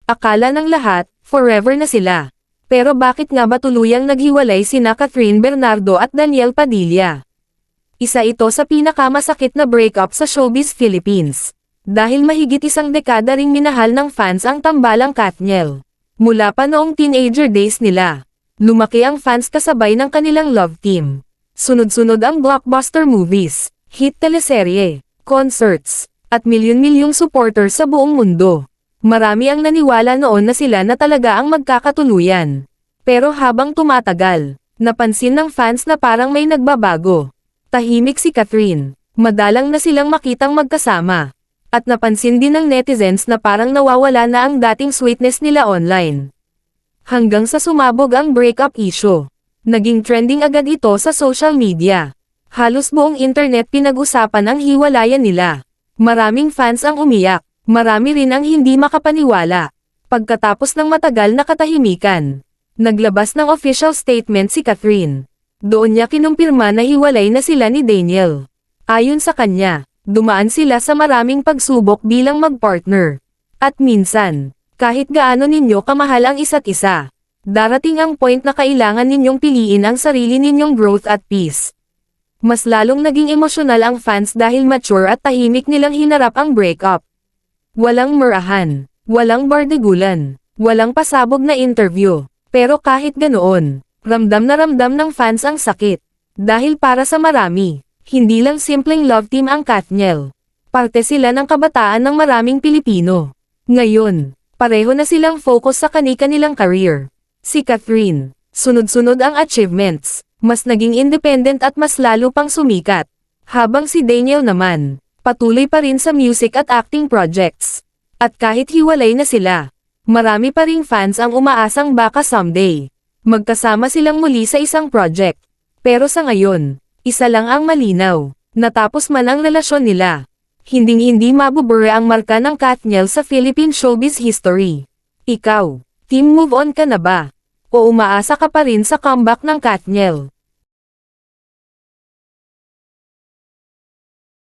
Akala ng lahat, forever na sila. Pero bakit nga ba tuluyang naghiwalay sina Catherine Bernardo at Daniel Padilla? Isa ito sa pinakamasakit na breakup sa showbiz Philippines. Dahil mahigit isang dekada ring minahal ng fans ang tambalang Katniel. Mula pa noong teenager days nila, lumaki ang fans kasabay ng kanilang love team. Sunod-sunod ang blockbuster movies, hit teleserye, concerts, at milyon-milyong supporters sa buong mundo. Marami ang naniwala noon na sila na talaga ang magkakatuluyan. Pero habang tumatagal, napansin ng fans na parang may nagbabago. Tahimik si Catherine, madalang na silang makitang magkasama. At napansin din ng netizens na parang nawawala na ang dating sweetness nila online. Hanggang sa sumabog ang breakup issue. Naging trending agad ito sa social media. Halos buong internet pinag-usapan ang hiwalayan nila. Maraming fans ang umiyak, marami rin ang hindi makapaniwala. Pagkatapos ng matagal na katahimikan, naglabas ng official statement si Catherine. Doon niya kinumpirma na hiwalay na sila ni Daniel. Ayon sa kanya, dumaan sila sa maraming pagsubok bilang magpartner. At minsan, kahit gaano ninyo kamahal ang isa't isa, darating ang point na kailangan ninyong piliin ang sarili ninyong growth at peace. Mas lalong naging emosyonal ang fans dahil mature at tahimik nilang hinarap ang breakup. Walang murahan, walang bardagulan, walang pasabog na interview. Pero kahit ganoon, ramdam na ramdam ng fans ang sakit. Dahil para sa marami, hindi lang simpleng love team ang Katniel. Parte sila ng kabataan ng maraming Pilipino. Ngayon, pareho na silang focus sa kani-kanilang career. Si Catherine, sunod-sunod ang achievements, mas naging independent at mas lalo pang sumikat. Habang si Daniel naman, patuloy pa rin sa music at acting projects. At kahit hiwalay na sila, marami pa ring fans ang umaasang baka someday magkasama silang muli sa isang project. Pero sa ngayon, isa lang ang malinaw, natapos man ang relasyon nila. Hinding-hindi mabubura ang marka ng Katniel sa Philippine showbiz history. Ikaw, team move on ka na ba? O umaasa ka pa rin sa comeback ng Katniel?